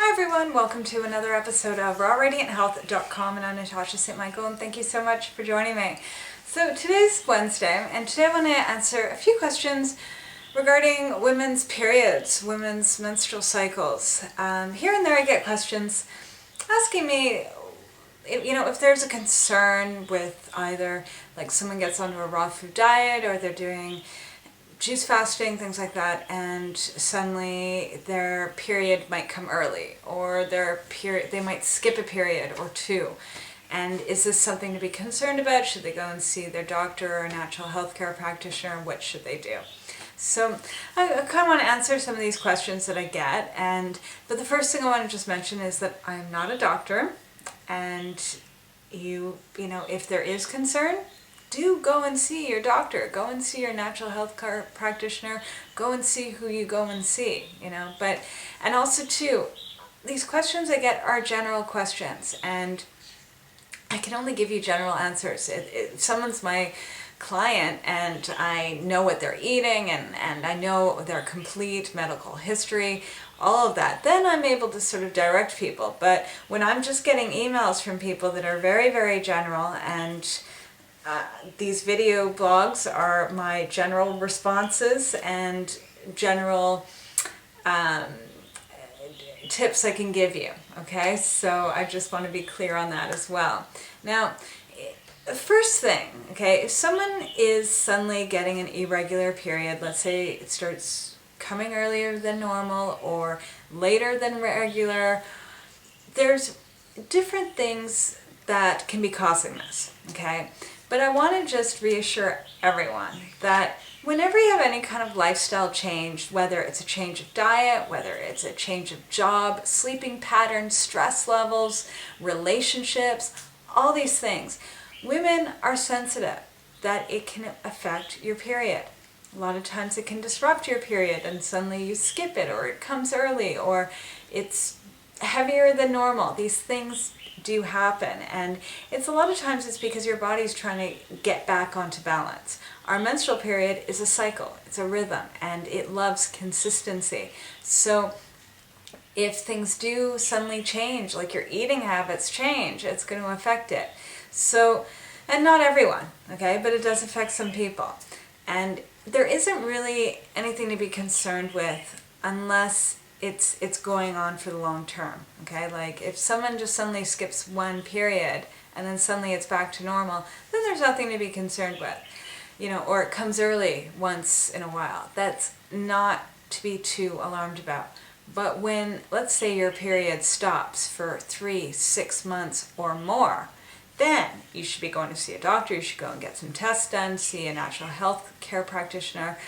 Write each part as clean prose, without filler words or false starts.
Hi everyone, welcome to another episode of rawradianthealth.com, and I'm Natasha St. Michael, and thank you so much for joining me. So today's Wednesday, and today I want to answer a few questions regarding women's periods, women's menstrual cycles. Here and there I get questions asking me, if there's a concern with either like someone gets onto a raw food diet or they're doing juice fasting, things like that, and suddenly their period might come early, or they might skip a period or two. And is this something to be concerned about? Should they go and see their doctor or a natural health care practitioner? What should they do? So I kind of want to answer some of these questions that I get, but the first thing I want to just mention is that I'm not a doctor, and if there is concern, do go and see your doctor, go and see your natural health care practitioner, go and see who you go and see, and also too, these questions I get are general questions, and I can only give you general answers. If someone's my client and I know what they're eating and I know their complete medical history, all of that, then I'm able to sort of direct people. But when I'm just getting emails from people that are very, very general, and these video blogs are my general responses and general tips I can give you, okay? So I just want to be clear on that as well. Now, the first thing, okay, if someone is suddenly getting an irregular period, let's say it starts coming earlier than normal or later than regular, there's different things that can be causing this, okay? But I want to just reassure everyone that whenever you have any kind of lifestyle change, whether it's a change of diet, whether it's a change of job, sleeping patterns, stress levels, relationships, all these things, women are sensitive that it can affect your period. A lot of times it can disrupt your period and suddenly you skip it, or it comes early, or it's heavier than normal. These things do happen, and a lot of times it's because your body's trying to get back onto balance. Our menstrual period is a cycle, it's a rhythm, and it loves consistency. So if things do suddenly change, like your eating habits change, it's going to affect it. So, and not everyone, okay, but it does affect some people. And there isn't really anything to be concerned with unless it's going on for the long term, okay? Like if someone just suddenly skips one period and then suddenly it's back to normal, then there's nothing to be concerned with, or it comes early once in a while. That's not to be too alarmed about. But when, let's say your period stops for 3-6 months or more, then you should be going to see a doctor. You should go and get some tests done, see a natural health care practitioner,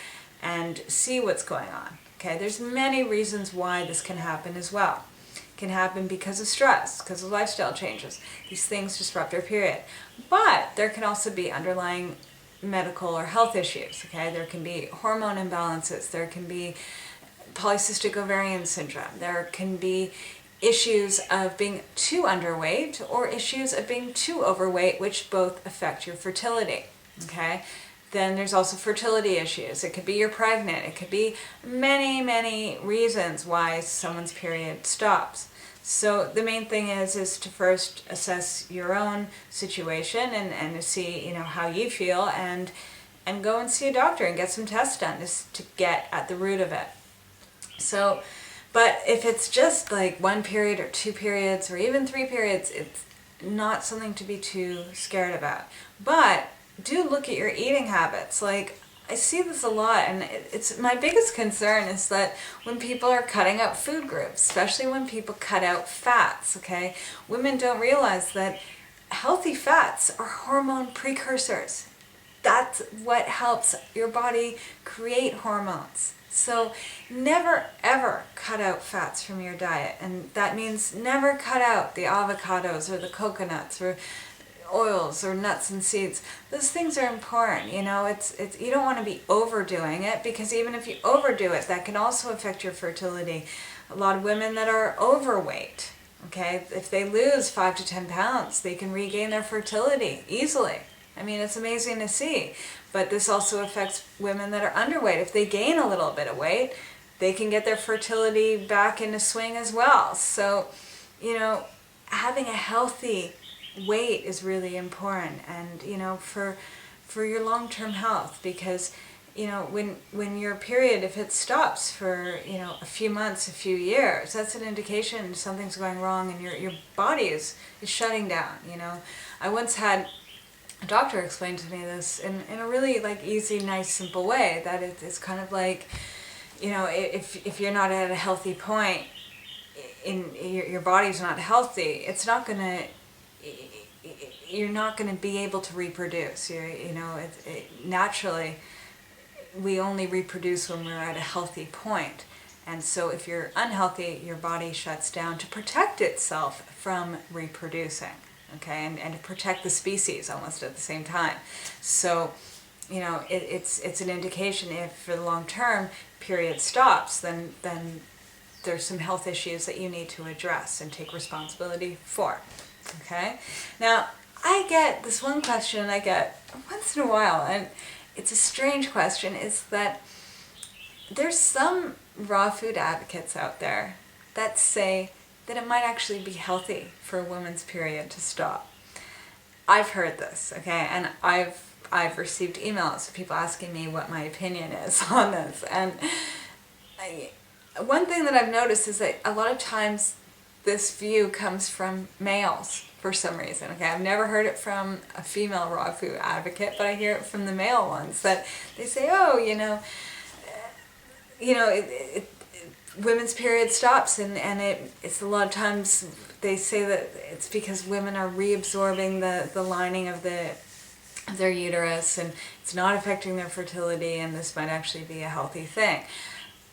and see what's going on. Okay, there's many reasons why this can happen as well. It can happen because of stress, because of lifestyle changes. These things disrupt our period. But there can also be underlying medical or health issues. Okay, there can be hormone imbalances. There can be polycystic ovarian syndrome. There can be issues of being too underweight or issues of being too overweight, which both affect your fertility. Okay. Then there's also fertility issues. It could be you're pregnant. It could be many, many reasons why someone's period stops. So the main thing is to first assess your own situation and to see, how you feel, and go and see a doctor and get some tests done just to get at the root of it. So, but if it's just like one period or 2 periods or even 3 periods, it's not something to be too scared about. But do look at your eating habits. Like, I see this a lot, and it's my biggest concern is that when people are cutting out food groups, especially when people cut out fats, okay? Women don't realize that healthy fats are hormone precursors. That's what helps your body create hormones. So never ever cut out fats from your diet, and that means never cut out the avocados or the coconuts or oils or nuts and seeds. Those things are important. It's you don't want to be overdoing it, because even if you overdo it, that can also affect your fertility. A lot of women that are overweight, okay, if they lose 5 to 10 pounds, they can regain their fertility easily. I mean, it's amazing to see. But this also affects women that are underweight. If they gain a little bit of weight, they can get their fertility back into swing as well. So, having a healthy weight is really important, and for your long-term health, because when your period, if it stops for a few months, a few years, that's an indication something's going wrong and your body is shutting down. I once had a doctor explain to me this in a really easy, nice, simple way, that it's kind of like, if you're not at a healthy point, in your body's not healthy, you're not gonna be able to reproduce. Naturally, we only reproduce when we're at a healthy point. And so if you're unhealthy, your body shuts down to protect itself from reproducing, okay, and to protect the species almost at the same time. So, it's an indication, if for the long term period stops, then there's some health issues that you need to address and take responsibility for, okay? Now, I get this one question I get once in a while, and it's a strange question, is that there's some raw food advocates out there that say that it might actually be healthy for a woman's period to stop. I've heard this, okay, and I've received emails of people asking me what my opinion is on this, and one thing that I've noticed is that a lot of times this view comes from males for some reason. Okay, I've never heard it from a female raw food advocate, but I hear it from the male ones, that they say, oh, women's period stops, and it's a lot of times they say that it's because women are reabsorbing the lining of their uterus, and it's not affecting their fertility, and this might actually be a healthy thing.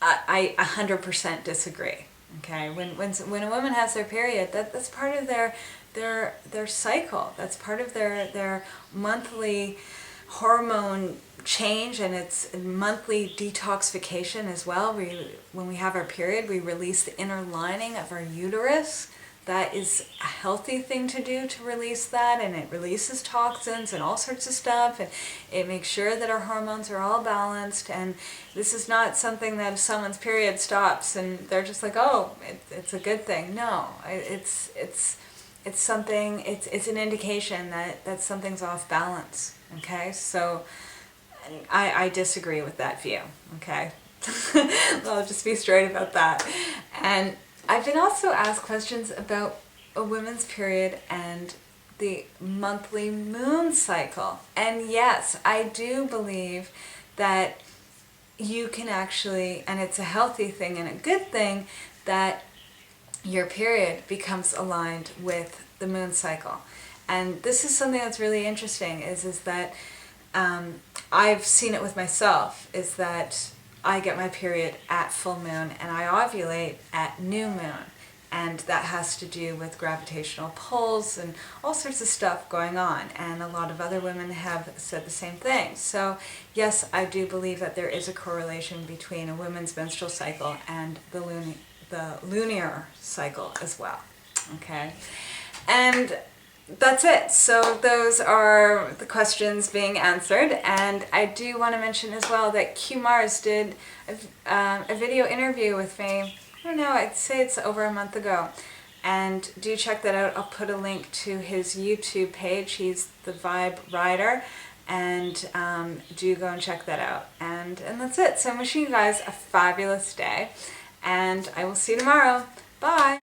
I 100% disagree. Okay, when a woman has their period, that's part of their cycle. That's part of their monthly hormone change, and it's monthly detoxification as well. When we have our period, we release the inner lining of our uterus. That is a healthy thing to do, to release that, and it releases toxins and all sorts of stuff, and it makes sure that our hormones are all balanced. And this is not something that if someone's period stops and they're just like, oh, it's a good thing. No, it's something. It's an indication that something's off balance. Okay, so I disagree with that view. Okay, I'll just be straight about that. And I've been also asked questions about a woman's period and the monthly moon cycle. And yes, I do believe that you can actually, and it's a healthy thing and a good thing, that your period becomes aligned with the moon cycle. And this is something that's really interesting, is that I've seen it with myself, is that I get my period at full moon and I ovulate at new moon. And that has to do with gravitational pulls and all sorts of stuff going on. And a lot of other women have said the same thing. So yes, I do believe that there is a correlation between a woman's menstrual cycle and the lunar cycle as well. Okay? And that's it. So those are the questions being answered, and I do want to mention as well that Q Mars did a video interview with me. I don't know, I'd say it's over a month ago, and do check that out. I'll put a link to his YouTube page. He's the Vibe Rider, and do go and check that out. And that's it. So I'm wishing you guys a fabulous day, and I will see you tomorrow. Bye.